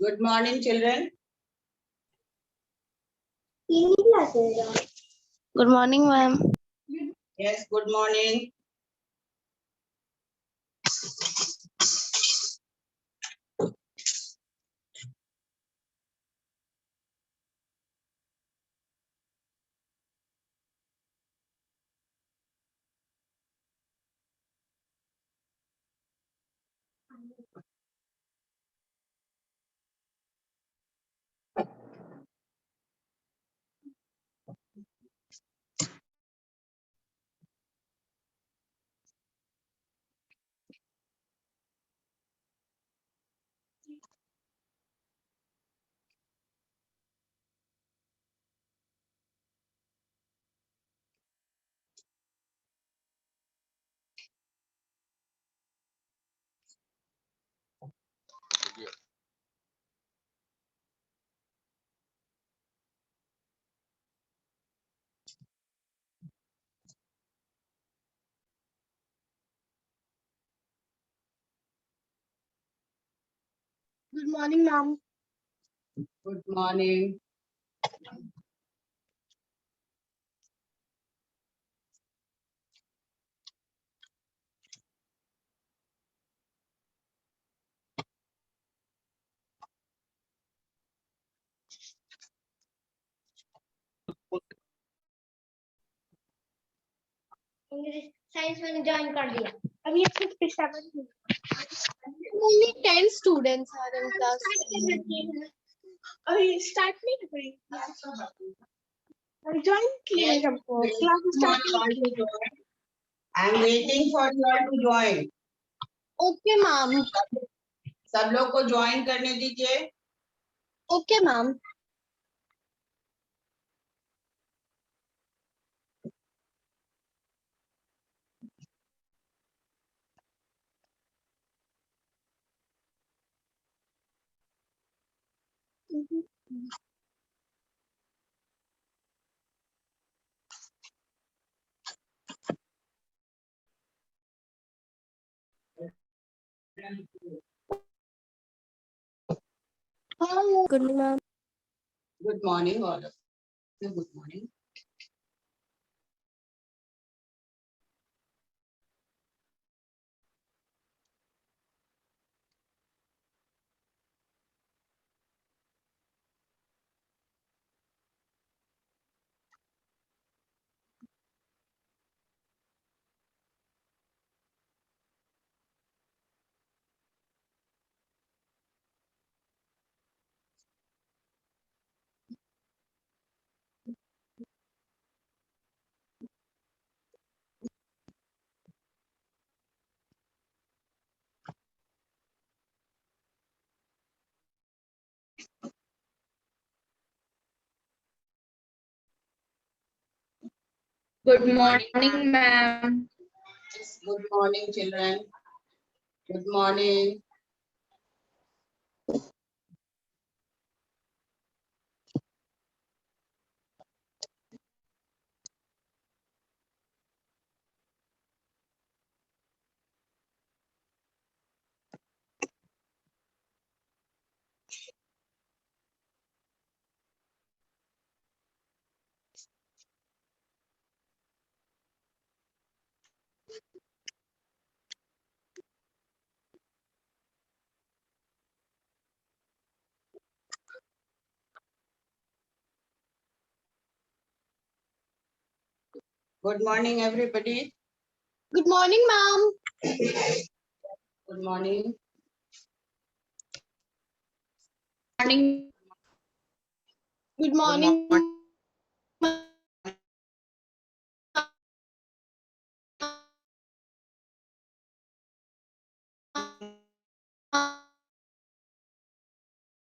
Good morning, children. Good morning, ma'am. Yes, good morning. Good morning, ma'am. Good morning. English science मैंने join कर दिया अभी fifty seven Only 10 students are in class. अभी start नहीं करी अभी join किए Yes, हमको waiting class for start you all to join. I'm waiting for you all to join. Okay, ma'am. सब लोग को ज्वाइन करने दीजिए. Okay, ma'am. Hello. Good morning, ma'am. Good morning, all of you. Good morning. Good morning, ma'am. Yes, good morning, children. Good morning. Good morning, everybody. Good morning, ma'am. Good morning. Morning. Good morning.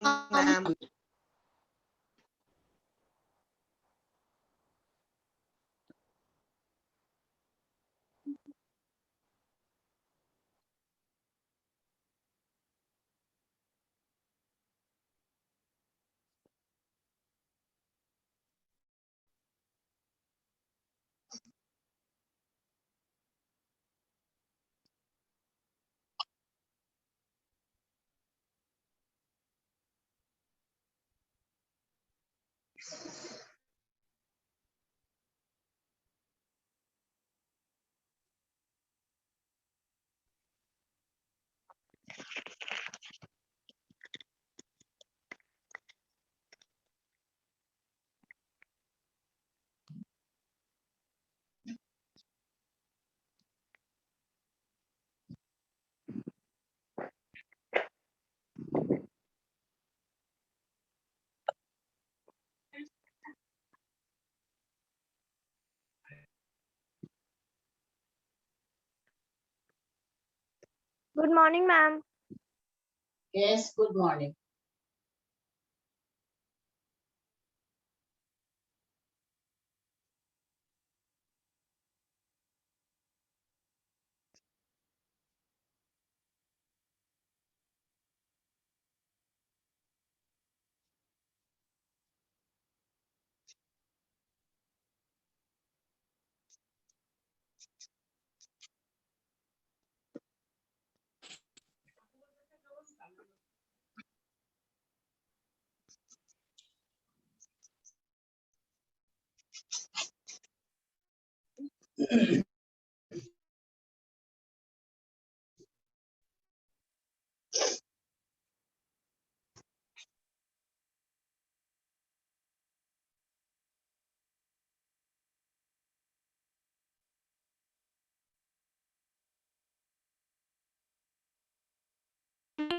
Ma'am. Good morning, ma'am. Yes, good morning.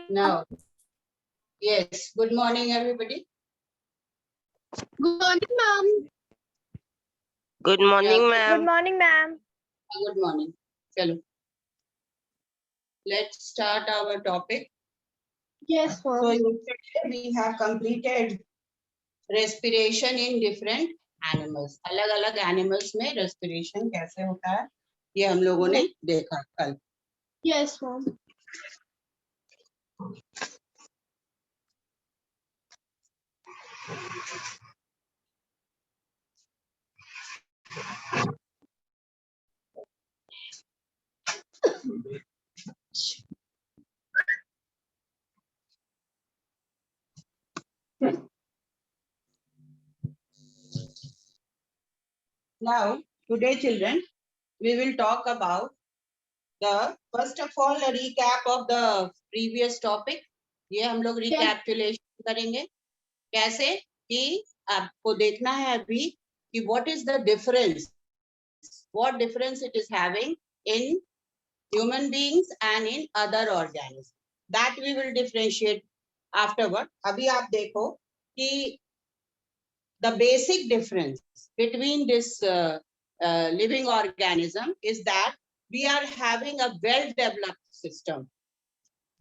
Now, yes, good morning, everybody. Good morning, ma'am. Good morning, Yeah, Good ma'am. morning, ma'am. good morning. Chalo. Let's start our topic. Yes, So ma'am. yesterday we have completed respiration in different animals. अलग-अलग animals में respiration कैसे होता है ये हम लोगों ने देखा कल. Yes, ma'am. Now, today children, we will talk about the first of all a recap of the previous topic. ये हम लोग recapitulation करेंगे. कैसे कि आपको देखना है अभी कि what is the difference, what difference it is having in human beings and in other organisms. That we will differentiate afterward. अभी आप देखो कि the basic difference between this living organism is that we are having a well-developed system.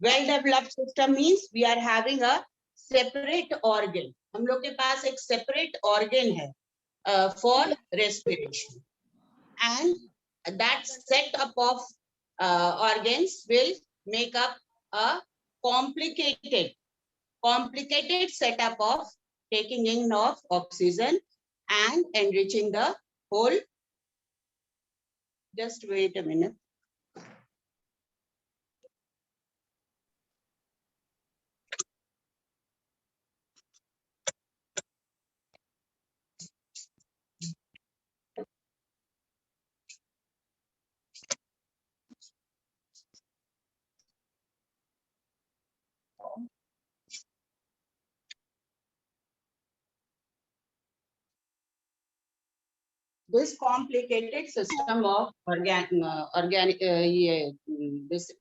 Well-developed system means we are having a separate organ. हम लोग के पास एक separate organ है for respiration, and that setup of organs will make up a complicated setup of taking in of oxygen and enriching the whole. Just wait a minute. This complicated system of this,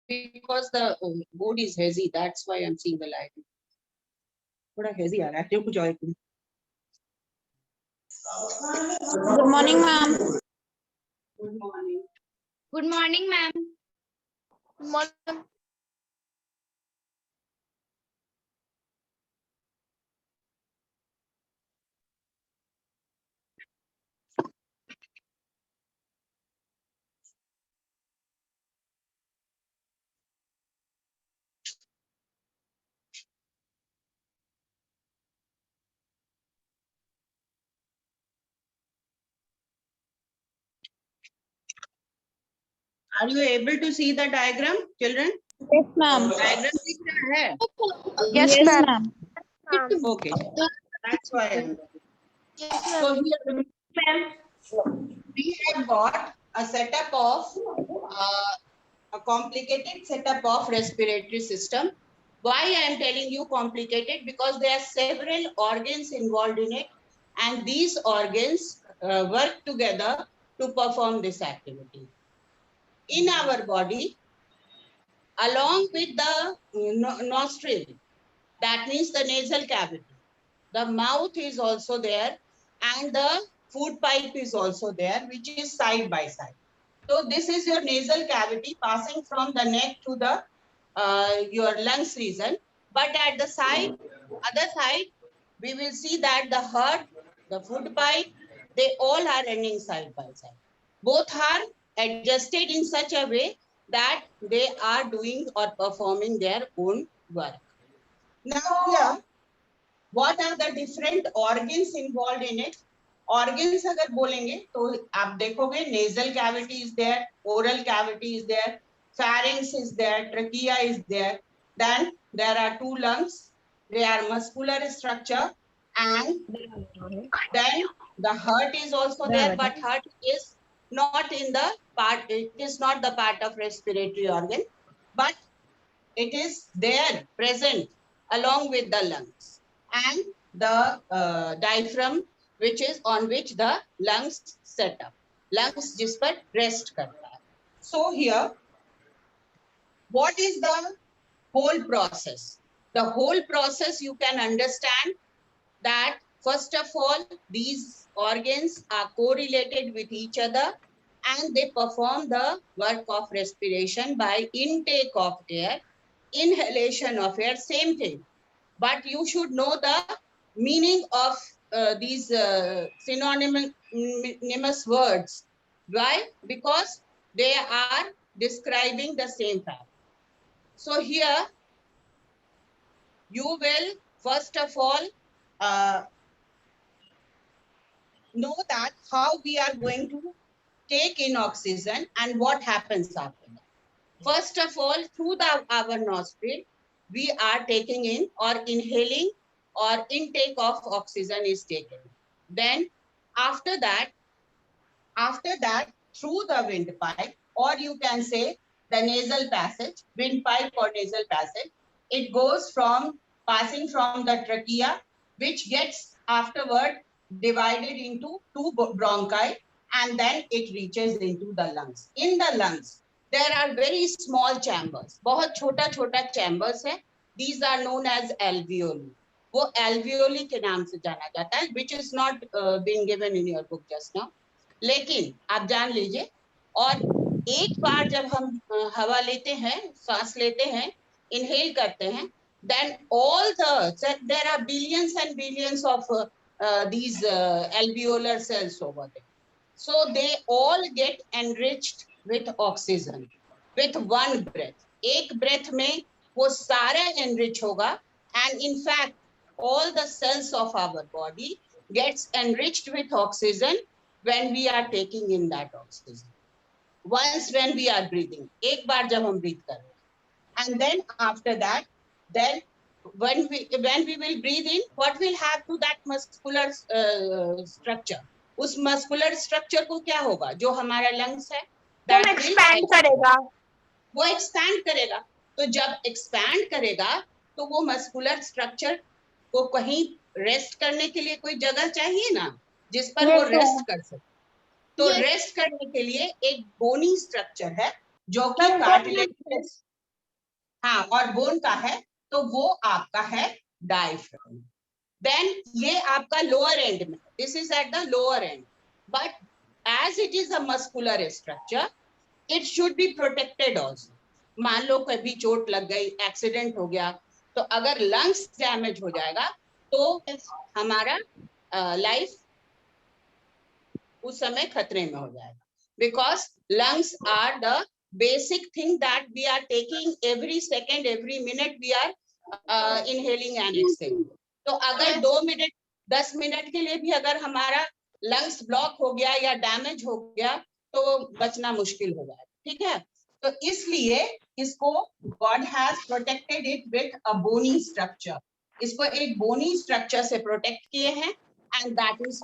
because the board is hazy, that's why I'm seeing the light. थोड़ा hazy आ रहा है, कुछ और. Good morning, ma'am. Good morning. Good morning, ma'am. Good morning. Are you able to see the diagram, children? Yes, ma'am. Diagram दिख रहा है? Yes, ma'am. Okay, that's why I'm. Yes, So ma'am. here we have got a setup of a complicated setup of respiratory system. Why I am telling you complicated? Because there are several organs involved in it, and these organs work together to perform this activity. In our body, along with the nostril, that means the nasal cavity, the mouth is also there, and the food pipe is also there, which is side by side. So this is your nasal cavity passing from the neck to the your lungs region. But at the side, other side, we will see that the heart, the food pipe, they all are running side by side. Both are adjusted in such a way that they are doing or performing their own work. Now here, what are the different organs involved in it? Organs अगर बोलेंगे तो आप देखोगे nasal cavity is there, oral cavity is there, pharynx is there, trachea is there. Then there are two lungs. They are muscular structure, and then the heart is also there, but heart is not in the part. It is not the part of respiratory organ, but it is there present along with the lungs and the diaphragm, which is on which the lungs set up. Lungs जिस पर rest करता है. So here, what is the whole process? The whole process you can understand that first of all, these organs are correlated with each other and they perform the work of respiration by intake of air, inhalation of air, same thing. But you should know the meaning of these synonymous words. Why? Because they are describing the same fact. So here, you will first of all know that how we are going to take in oxygen and what happens after that. First of all, through our nostril, we are taking in or inhaling or intake of oxygen is taken. Then after that, through the windpipe, or you can say the nasal passage, windpipe or nasal passage, it goes from passing from the trachea, which gets afterward divided into two bronchi, and then it reaches into the lungs. In the lungs, there are very small chambers. बहुत छोटा छोटा chambers है. These are known as alveoli. वो alveoli के नाम से जाना जाता है, which is not being given in your book just now. लेकिन आप जान लीजिए, और एक बार जब हम हवा लेते हैं, सांस लेते हैं, inhale करते हैं, then all there are billions and billions of these alveolar cells over there. So they all get enriched with oxygen with one breath. एक breath में वो सारा enrich होगा, and in fact all the cells of our body gets enriched with oxygen when we are taking in that oxygen. Once when we are breathing, एक बार जब हम breathe कर रहे हैं, and then after that, then when we will breathe in, what will happen to that muscular structure? उस muscular structure को क्या होगा? जो हमारा लंग्स है, that एक्सपैंड करेगा. वो एक्सपैंड करेगा. तो जब एक्सपैंड करेगा तो वो मस्कुलर स्ट्रक्चर को कहीं रेस्ट करने के लिए कोई जगह चाहिए ना, जिस पर वो रेस्ट कर सके. तो रेस्ट करने के लिए एक बोनी स्ट्रक्चर है जो कि कार्टिलेज, हाँ, और बोन का है, तो वो आपका है डायफ्राम. Then ये आपका lower end में, this is at the lower end, but as it is a muscular structure, it should be protected also. मान लो कभी चोट लग गई, एक्सीडेंट हो गया, तो अगर लंग्स डैमेज हो जाएगा तो हमारा लाइफ उस समय खतरे में हो जाएगा. Because lungs are the basic thing that we are taking every second, every minute we are inhaling and exhaling. तो अगर 2 मिनट 10 मिनट के लिए भी अगर हमारा लंग्स ब्लॉक हो गया या डैमेज हो गया तो बचना मुश्किल हो जाएगा. ठीक है, तो इसलिए इसको God has protected it with a bony structure. इसको एक बोनी स्ट्रक्चर से प्रोटेक्ट किए हैं, and that is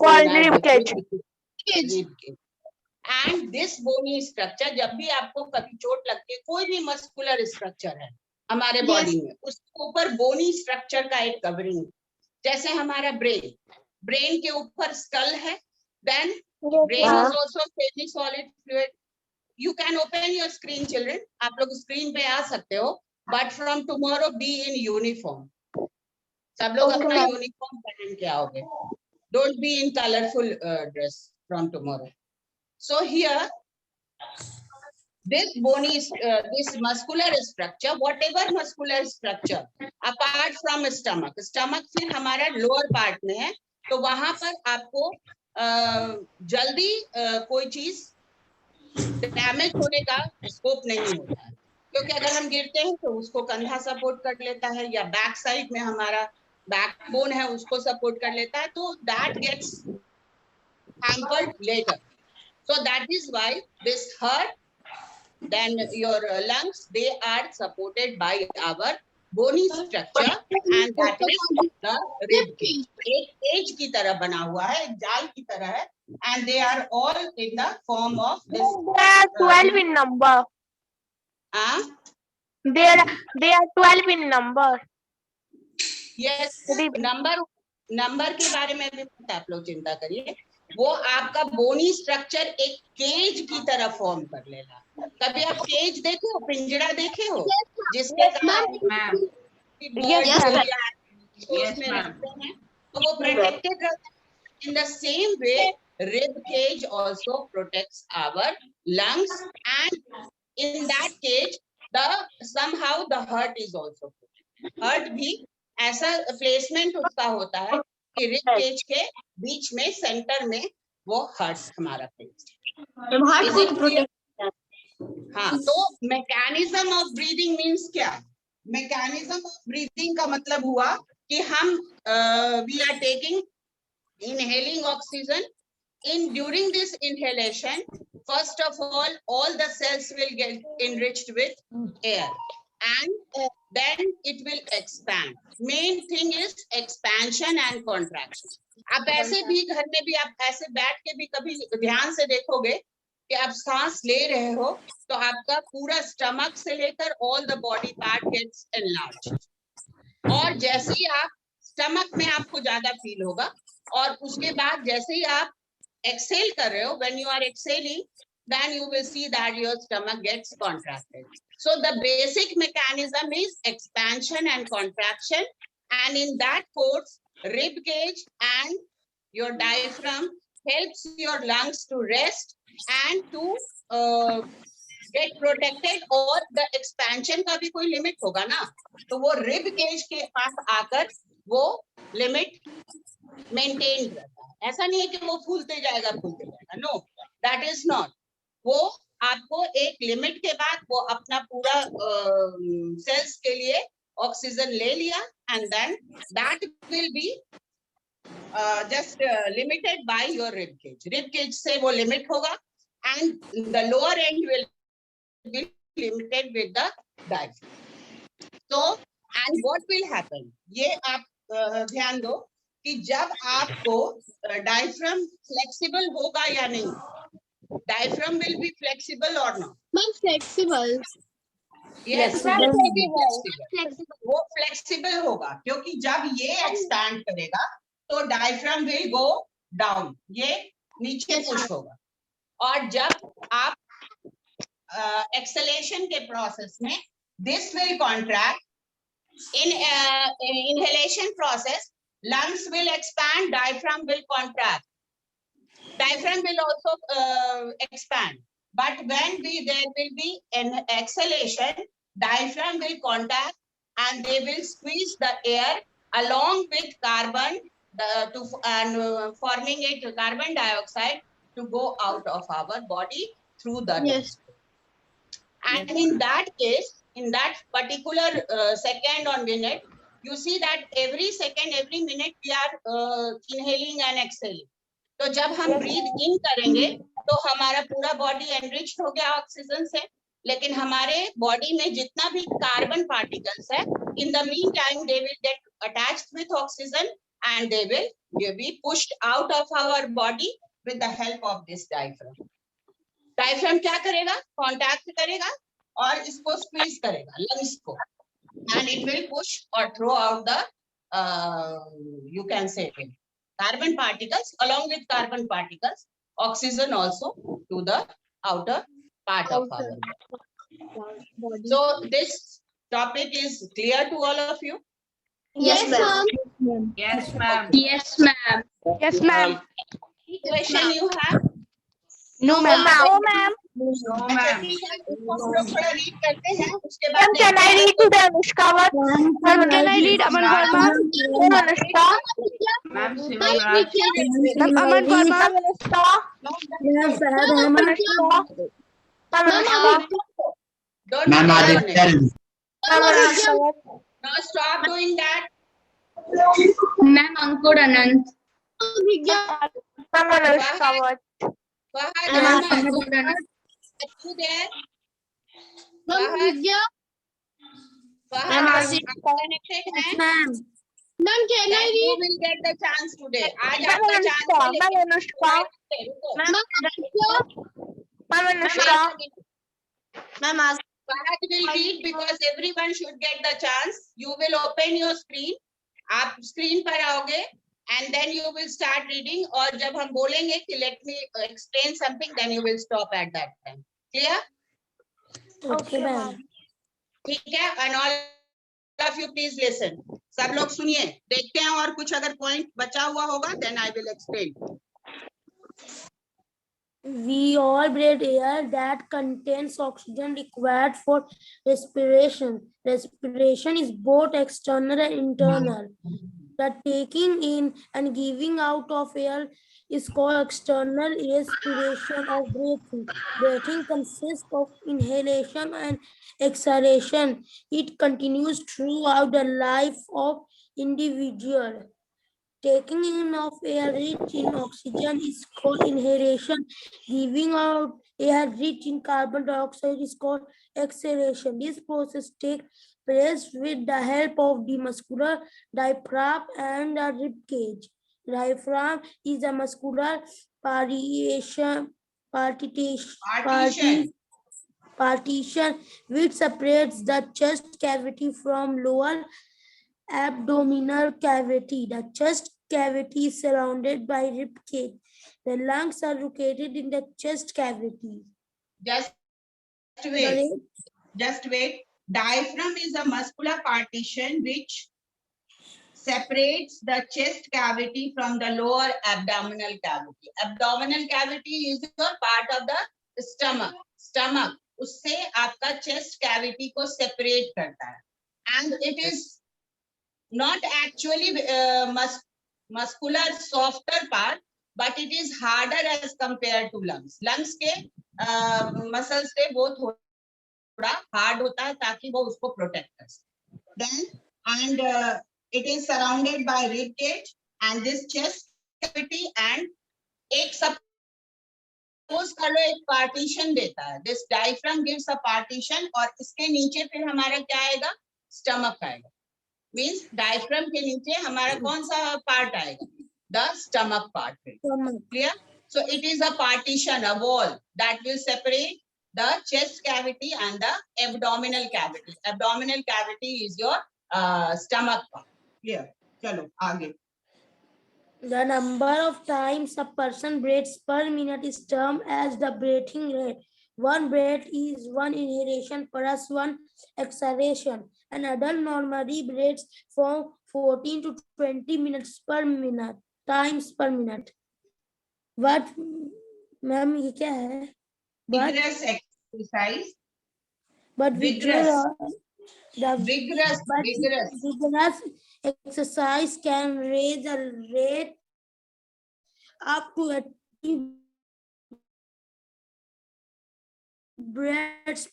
and this bony structure, जब भी आपको कभी चोट लगती है, कोई भी मस्कुलर स्ट्रक्चर है हमारे बॉडी में, उसके ऊपर बोनी स्ट्रक्चर का एक कवरिंग. जैसे हमारा ब्रेन के ऊपर स्कल है, then brain is also semi solid fluid. You can open your screen children, आप लोग स्क्रीन पे आ सकते हो, but from tomorrow be in uniform. सब लोग अपना यूनिफॉर्म पहन के आओगे. Don't be in colourful dress from tomorrow. So here this bony, this muscular structure, whatever muscular structure, apart from stomach, stomach फिर हमारा lower part में है, तो वहां पर आपको जल्दी कोई चीज डैमेज होने का स्कोप नहीं होता है, क्योंकि अगर हम गिरते हैं तो उसको कंधा सपोर्ट कर लेता है, या बैक साइड में हमारा बैकबोन है उसको सपोर्ट कर लेता है, तो that gets hampered later. So that is why this heart, then your lungs, they are supported by our bony structure, and that is the rib cage. एक केज की तरह बना हुआ है, एक जाल की तरह है, and they are all in the form of this. They are 12 in number. They are 12 in number. Yes, number के बारे में भी मत आप लोग चिंता करिए, वो आपका बोनी स्ट्रक्चर एक केज की तरह फॉर्म कर लेगा। कभी आप केज देखे हो, पिंजरा देखे हो, जिसके उसमें रखते हैं तो वो प्रोटेक्टेड रहता है। In the same way rib cage also protects our lungs, and in that cage somehow the heart is also protected. Heart भी ऐसा प्लेसमेंट उसका होता है कि रिब केज के बीच में सेंटर में वो हार्ट हमारा प्लेस है। हाँ, तो मैकेनिज्म ऑफ ब्रीदिंग मीन्स क्या? मैकेनिज्म ऑफ ब्रीदिंग का मतलब हुआ कि हम we are taking inhaling oxygen. During this inhalation, first of all the cells will get enriched with air, and then it will expand. Main thing is expansion and contraction. आप ऐसे भी घर में भी आप ऐसे बैठ के भी कभी ध्यान से देखोगे कि आप सांस ले रहे हो तो आपका पूरा स्टमक से लेकर all the body part gets enlarged. और जैसे ही आप स्टमक में आपको ज्यादा फील होगा, और उसके बाद जैसे ही आप एक्सेल कर रहे हो, when you are exhaling, then you will see that your stomach gets contracted. So the basic mechanism is expansion and contraction, and in that course, rib cage and your diaphragm helps your lungs to rest and to get protected. और the expansion का भी कोई limit होगा ना, तो वो rib cage के पास आकर वो limit maintain रहता है। ऐसा नहीं है कि वो फूलते जाएगा, नो, दैट इज नॉट। वो आपको एक लिमिट के बाद वो अपना पूरा सेल्स के लिए ऑक्सीजन ले लिया, and then that will be just limited by your rib cage. Rib cage से वो लिमिट होगा, and the lower end will be limited with the diaphragm. तो एंड व्हाट विल हैपन, ये आप ध्यान दो कि जब आपको डायफ्राम फ्लेक्सिबल होगा या नहीं, डायफ्राम विल बी फ्लेक्सिबल और नॉट? Ma'am flexible. यस, वो फ्लेक्सिबल होगा, क्योंकि जब ये एक्सपैंड करेगा तो डायफ्राम विल गो डाउन, ये नीचे पुश होगा। और जब आप एक्सेलेशन के प्रोसेस में this will contract, in inhalation process lungs will expand, diaphragm will contract. Diaphragm will also expand, but when there will be an exhalation, diaphragm will contract and they will squeeze the air along with carbon forming it carbon dioxide to go out of our body through the nose. And in that case, in that particular second or minute, you see that every second, every minute we are inhaling and exhaling. तो जब हम breathe in करेंगे तो हमारा पूरा body enriched हो गया oxygen से, लेकिन हमारे body में जितना भी कार्बन particles है, in the meantime they will get attached with oxygen and they will be pushed out of our body with the help of this diaphragm. Diaphragm क्या करेगा? Contact करेगा और इसको squeeze करेगा lungs को, and it will push or throw out the you can say carbon particles, along with carbon particles, oxygen also to the outer part of our body. So this topic is clear to all of you? Yes, ma'am. Yes, ma'am. Yes, ma'am. Yes, ma'am. Any question you have? No, ma'am. No, ma'am. अच्छा ठीक है, इसको हम लोग थोड़ा read करते हैं, उसके Ma'am, बाद can I देखते हैं read today Anushka what? Ma'am, can I read Aman Verma? Ma'am, Anushka. Ma'am Ma'am, Shivraj, Ma'am, Aman Verma. Ma'am, Anushka. Ma'am, Anushka. Ma'am, Anushka. don't Ma'am, call your Aditya. name. Ma'am, Anushka what? Now stop doing that. Ma'am, Ankur Anant. Ma'am, Anushka what? Fahad Ma'am, Ahmed, Ahmed Anant. are you there? Ma'am, Fahad, Vidya. Fahad, Ma'am, आप Anushka. connected हैं? Ma'am. Ma'am, can I Then you read? will get the chance today. आज Ma'am, आपका chance है, Anushka. Ma'am, लेकिन Anushka. रुको। Ma'am, Ma'am, Wait Anushka. a minute. Fahad will read because everyone should get the chance. You will open your screen. आप screen पर आओगे and then you will start reading. और जब हम बोलेंगे कि let me explain something, then you will stop at that time. Clear? Okay, ma'am. ठीक है? And all of you please listen. सब लोग सुनिए, देखते हैं और कुछ अगर point बचा हुआ होगा, then I will explain. We all breathe air that contains oxygen required for respiration. Respiration is both external and internal. The taking in and giving out of air is called external respiration or breathing. Breathing consists of inhalation and exhalation. It continues throughout the life of individual. Taking in of air rich in oxygen is called inhalation. Giving out air rich in carbon dioxide is called exhalation. This process takes place with the help of the muscular diaphragm and the rib cage. Diaphragm is a muscular partition which separates the chest cavity from lower abdominal cavity. The chest cavity is surrounded by rib cage. The lungs are located in the chest cavity. Just wait. Just wait. Diaphragm is a muscular partition which separates the chest cavity from the lower abdominal cavity. Abdominal cavity is your part of the stomach. Stomach उससे आपका chest cavity को separate करता है. And it is not actually muscular softer part, but it is harder as compared to lungs. Lungs के muscles से वो थोड़ा hard होता है ताकि वो उसको protect कर सके. Then and it is surrounded by rib cage and this chest cavity and एक suppose कर लो एक partition देता है. This diaphragm gives a partition और इसके नीचे फिर हमारा क्या आएगा? Stomach आएगा. Means diaphragm के नीचे हमारा कौन सा part आएगा? The stomach part. Clear? So it is a partition, a wall that will separate the chest cavity and the abdominal cavity. Abdominal cavity is your stomach part. Clear? चलो आगे. The number of times a person breathes per minute is termed as the breathing rate. One breath is one inhalation plus one exhalation. An adult normally breathes for 14 to 20 minutes per minute, times per minute. What, ma'am, ये क्या है? Vigorous exercise. But Vigorous. The Vigorous. vigorous exercise can raise the rate up to 80 breaths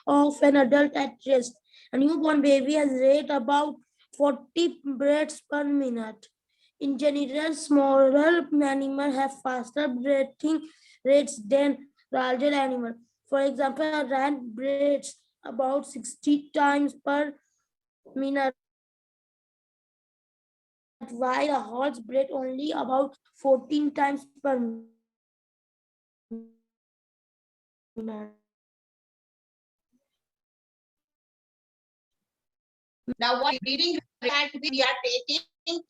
of an adult at rest. A newborn baby has rate about 40 breaths per minute. In general, smaller animals have faster breathing rates than larger animals. For example, a rat breathes about 60 times per minute, while a horse breathes only about 14 times per minute. Now what breathing rate we are taking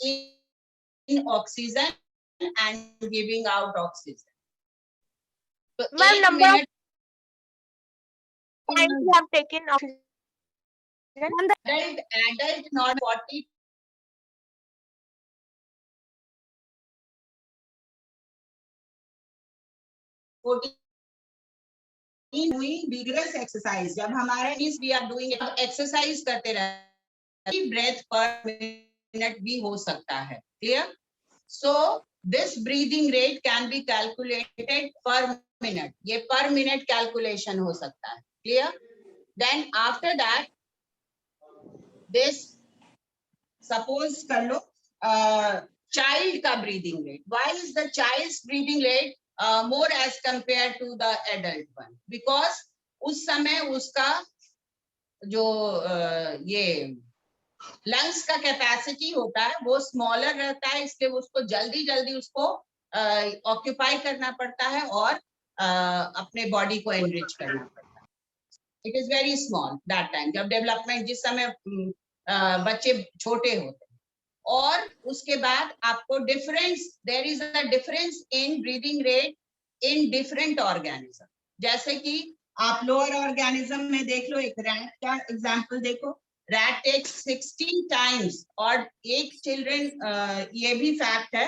in oxygen and giving out oxygen. So Ma'am, 8 number of minutes times you have taken oxygen. adult not 40 14 doing vigorous exercise. जब हमारा means we are doing exercise करते रहते, breath per minute भी हो सकता है. Clear? So this breathing rate can be calculated per minute. ये per minute calculation हो सकता है. Clear? Then after that, this suppose कर लो child का breathing rate. Why is the child's breathing rate more as compared to the adult one? Because उस समय उसका जो ये लंग्स का कैपेसिटी होता है वो स्मॉलर रहता है, इसलिए उसको जल्दी जल्दी उसको ऑक्यूपाई करना पड़ता है और अपने बॉडी को एनरिच करना पड़ता है. It is very small that time, जब डेवलपमेंट जिस समय बच्चे छोटे होते हैं. और उसके बाद आपको difference, there is a difference in breathing rate in different organism. जैसे कि आप लोअर ऑर्गेनिज्म में देख लो, एक रैट का एग्जांपल देखो. Rat takes 16 times. और एक चिल्ड्रन ये भी फैक्ट है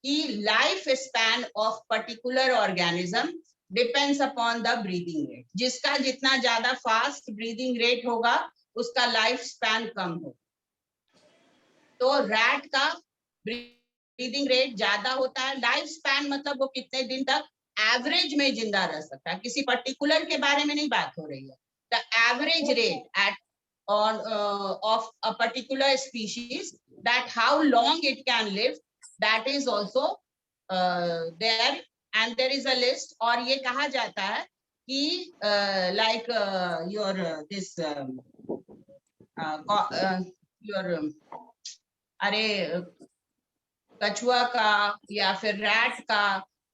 कि life span of particular organism depends upon the breathing rate. जिसका जितना ज्यादा फास्ट ब्रीदिंग रेट होगा उसका लाइफ स्पैन कम होगा. तो रैट का ब्रीदिंग रेट ज्यादा होता है. लाइफ स्पैन मतलब वो कितने दिन तक एवरेज में जिंदा रह सकता है, किसी पर्टिकुलर के बारे में नहीं बात हो रही है. The average rate at on of a particular species, that how long it can live, that is also there, and there is a list. और ये कहा जाता है कि like your this your अरे कछुआ का या फिर रैट का,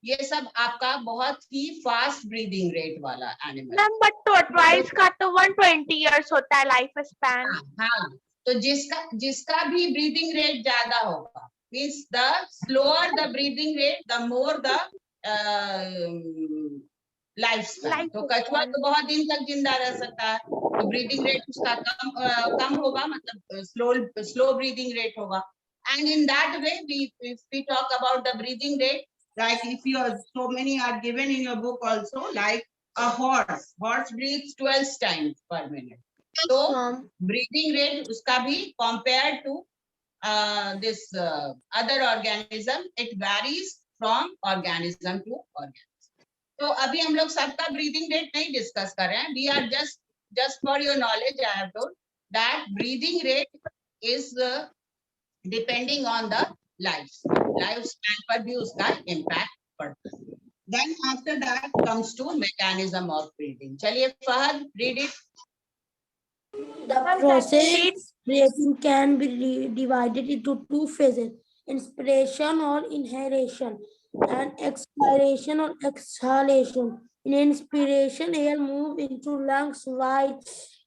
ये सब आपका बहुत ही फास्ट ब्रीदिंग रेट वाला एनिमल. मैम बट टॉर्टवाइज का तो 120 इयर्स होता है लाइफ स्पैन. हाँ, तो जिसका भी ब्रीदिंग रेट ज्यादा होगा, means the slower the breathing rate the more the life span. तो कछुआ तो बहुत दिन तक जिंदा रह सकता है, तो ब्रीदिंग रेट उसका कम होगा, मतलब स्लो ब्रीदिंग रेट होगा. And in that way we talk about the breathing rate, like if you are, so many are given in your book also, like a horse breathes 12 times per minute. So breathing rate उसका भी compared to this other organism, it varies from organism to organism. तो अभी हम लोग सबका breathing rate नहीं discuss कर रहे हैं. We are just for your knowledge, I have told that breathing rate is depending on the lifespan पर भी उसका impact पड़ता है. Then after that comes to mechanism of breathing. चलिए Fahad, read it. The process breathing can be divided into two phases: inspiration or inhalation, and expiration or exhalation. In inspiration, air moves into lungs, while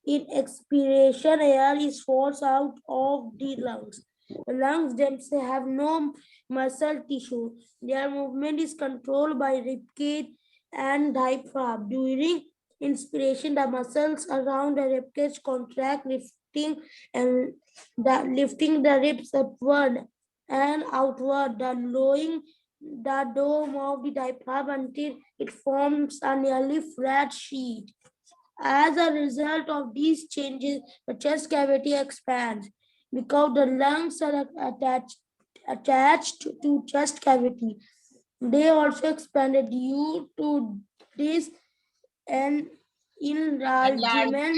in expiration, air is forced out of the lungs. The lungs themselves have no muscle tissue. Their movement is controlled by ribcage and diaphragm. During inspiration, the muscles around the ribcage contract, lifting the ribs upward and outward, lowering the dome of the diaphragm until it forms a nearly flat sheet. As a result of these changes, the chest cavity expands. Because the lungs are attached to chest cavity, they also expanded due to this and enlargement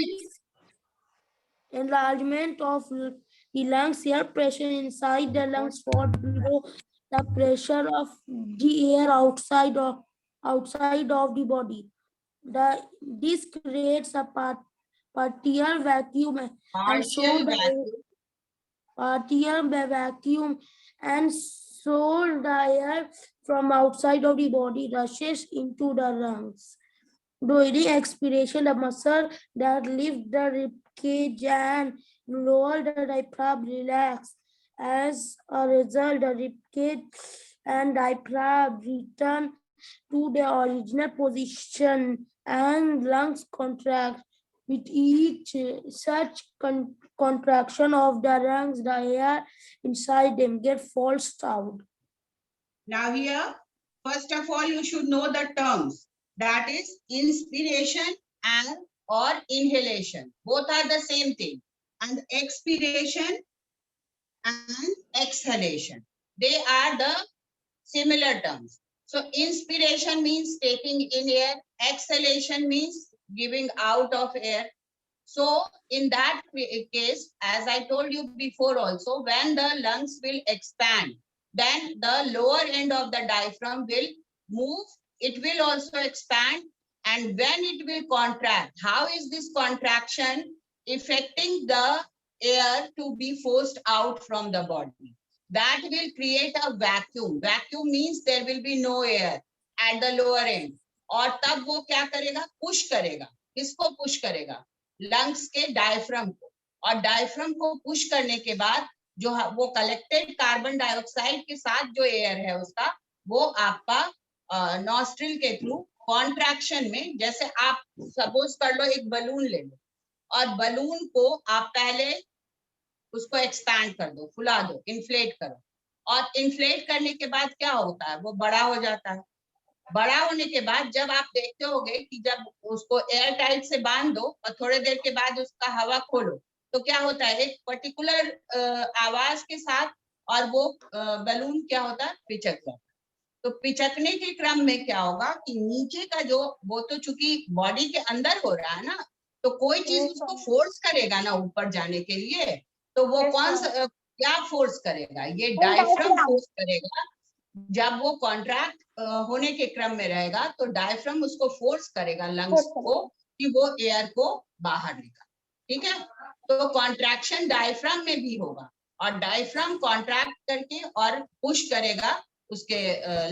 of the lungs. Air pressure inside the lungs falls below the pressure of the air outside of the body. This creates a partial vacuum, and so the air from outside of the body rushes into the lungs. During expiration, the muscle that lift the ribcage and lower the diaphragm relax. As a result, the ribcage and diaphragm return to their original position and lungs contract. With each such contraction of the lungs, the air inside them gets forced out. Now here, first of all, you should know the terms. that is inspiration and or inhalation. Both are the same thing. And expiration and exhalation, they are the similar terms. So inspiration means taking in air, exhalation means giving out of air. So in that case, as I told you before also, when the lungs will expand, then the lower end of the diaphragm will move, it will also expand, and when it will contract, how is this contraction affecting the air to be forced out from the body? That will create a vacuum. Vacuum means there will be no air at the lower end. और तब वो क्या करेगा? Push करेगा. किसको push करेगा? Lungs के diaphragm को. और डायफ्राम को पुश करने के बाद जो वो कलेक्टेड कार्बन डाइऑक्साइड के साथ जो एयर है उसका, वो आपका नॉस्ट्रिल के थ्रू कॉन्ट्रैक्शन में, जैसे आप सपोज कर लो एक बलून ले लो और बलून को आप पहले उसको एक्सपैंड कर दो, फुला दो, इन्फ्लेट करो, और इन्फ्लेट करने के बाद क्या होता है? वो बड़ा हो जाता है. बड़ा होने के बाद जब आप देखते होगे कि जब उसको एयर टाइट से बांध दो और थोड़ी देर के बाद उसका हवा खोलो, तो क्या होता है? एक पर्टिकुलर आवाज के साथ और वो बलून क्या होता है? पिचक जाता है. तो पिचकने के क्रम में क्या होगा कि नीचे का जो, वो तो चूंकि बॉडी के अंदर हो रहा है ना, तो कोई चीज उसको फोर्स करेगा ना ऊपर जाने के लिए, तो वो कौन सा क्या फोर्स करेगा? ये डायफ्राम फोर्स करेगा. जब वो कॉन्ट्रैक्ट होने के क्रम में रहेगा तो डायफ्राम उसको फोर्स करेगा लंग्स को कि वो एयर को बाहर निकाले. ठीक है? तो कॉन्ट्रैक्शन डायफ्राम में भी होगा और डायफ्राम कॉन्ट्रैक्ट करके और पुश करेगा उसके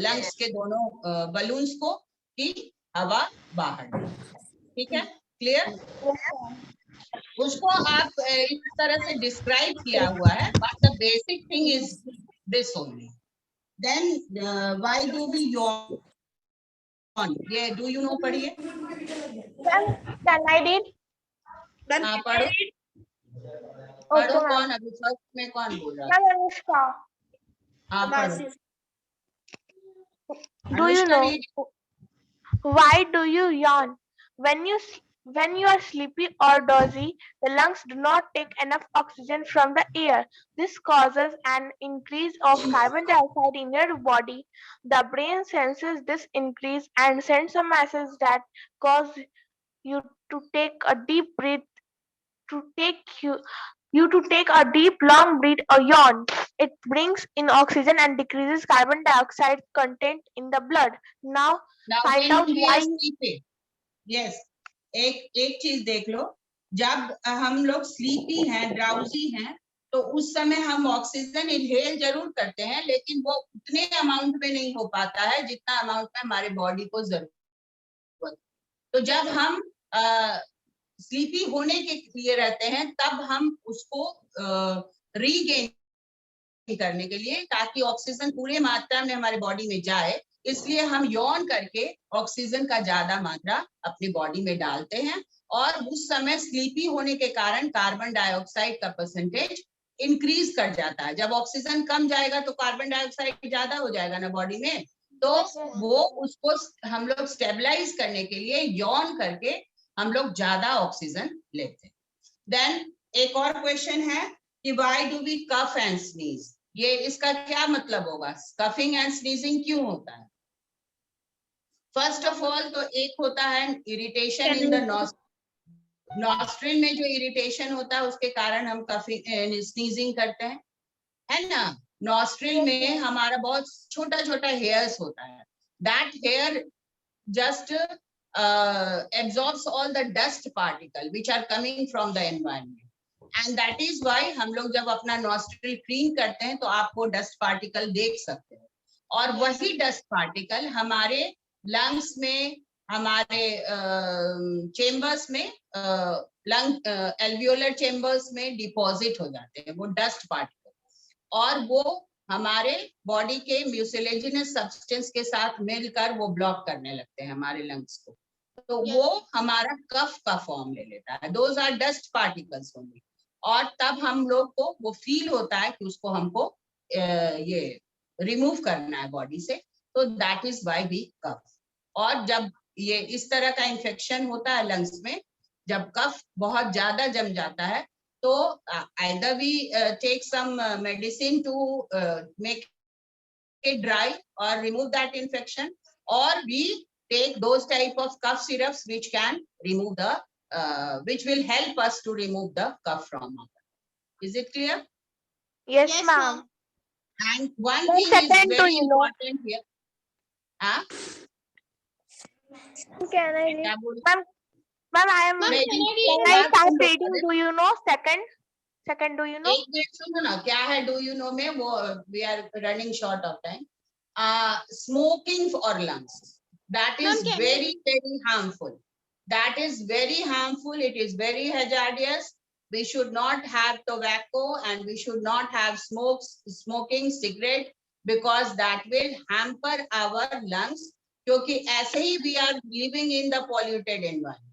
लंग्स के दोनों बलून्स को कि हवा बाहर निकले. ठीक है? क्लियर? उसको आप इस तरह से डिस्क्राइब किया हुआ है, but the basic thing is this only. Then why do we yawn? ये do you know पढ़िए. Can I read? हाँ पढ़ो. पढ़ो. कौन अभी फर्स्ट में कौन बोल रहा है? Ma'am, Anushka. हाँ पढ़ो. Do you Anushka know read. why do you yawn? When you are sleepy or dozy, the lungs do not take enough oxygen from the air. This causes an increase of carbon dioxide in your body. The brain senses this increase and sends a message that causes you to take a deep breath, you to take a deep long breath or yawn. It brings in oxygen and decreases carbon dioxide content in the blood. Now find out why. Yes. एक चीज देख लो, जब हम लोग sleepy हैं, drowsy हैं, तो उस समय हम ऑक्सीजन इनहेल जरूर करते हैं, लेकिन वो उतने अमाउंट में नहीं हो पाता है जितना अमाउंट में हमारे बॉडी को जरूरत. तो जब हम स्लीपी होने के लिए रहते हैं, तब हम उसको रीगेन करने के लिए, ताकि ऑक्सीजन पूरे मात्रा में हमारे बॉडी में जाए, इसलिए हम यौन करके ऑक्सीजन का ज्यादा मात्रा अपनी बॉडी में डालते हैं. और उस समय स्लीपी होने के कारण कार्बन डाइऑक्साइड का परसेंटेज इंक्रीज कर जाता है. जब ऑक्सीजन कम जाएगा तो कार्बन डाइऑक्साइड ज्यादा हो जाएगा ना बॉडी में, तो वो उसको हम लोग स्टेबलाइज करने के लिए यौन करके हम लोग ज्यादा ऑक्सीजन लेते हैं. देन एक और क्वेश्चन है कि why do we cough and sneeze? ये इसका क्या मतलब होगा? कफिंग एंड स्नीजिंग क्यों होता है? फर्स्ट ऑफ ऑल तो एक होता है इरिटेशन इन द नॉस्ट्रिल में, जो इरिटेशन होता है उसके कारण हम कफिंग स्नीजिंग करते हैं, है ना. नॉस्ट्रिल में हमारा बहुत छोटा छोटा हेयर्स होता है. That hair just absorbs all the dust particle which are coming from the environment, and that is why हम लोग जब अपना nostril clean करते हैं तो आप वो dust particle देख सकते हैं. और वही dust particle हमारे lungs में, हमारे चेम्बर्स में, लंग एल्वियोलर चेम्बर्स में डिपॉजिट हो जाते हैं वो डस्ट पार्टिकल, और वो हमारे बॉडी के म्यूसिलेजिनस सब्सटेंस के साथ मिलकर वो ब्लॉक करने लगते हैं हमारे लंग्स को, तो वो हमारा कफ का फॉर्म ले लेता है. Those are dust particles only. और तब हम लोग को वो फील होता है कि उसको हमको ये रिमूव करना है बॉडी से, तो दैट इज व्हाई वी कफ. और जब ये इस तरह का इन्फेक्शन होता है लंग्स में, जब कफ बहुत ज्यादा जम जाता है तो either we take some medicine to make it dry or remove that infection, or we take those type of cough syrups which can remove the which will help us to remove the cough from our. Is it clear? Yes, Yes, ma'am. And one One thing is second, do very you know? important here. Huh? Can I read? क्या बोल- Ma'am, I am. Ma'am, नहीं, can I you read? Can I have to start look reading? at it. Do you know? Second, do you know? एक minute सुनो ना, क्या है do you know में, वो we are running short of time. Smoking for lungs, that is Ma'am, can I- very harmful. That is very harmful. It is very hazardous. We should not have tobacco and we should not have smoking cigarette, because that will hamper our lungs. क्योंकि ऐसे ही we are living in the polluted environment.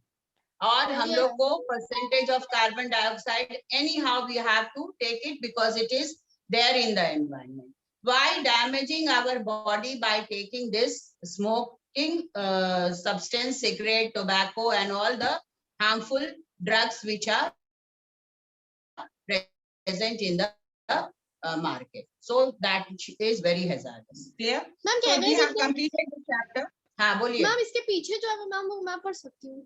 और हम लोग को percentage of carbon dioxide anyhow we have to take it because it is there in the environment. Why damaging our body by taking this smoking substance, cigarette, tobacco and all the harmful drugs which are present in the market? So that is very hazardous. Clear? Ma'am, So can I we read have that? completed the chapter. हाँ बोलिए. Ma'am इसके पीछे जो है ma'am वो मैं पढ़ सकती हूँ.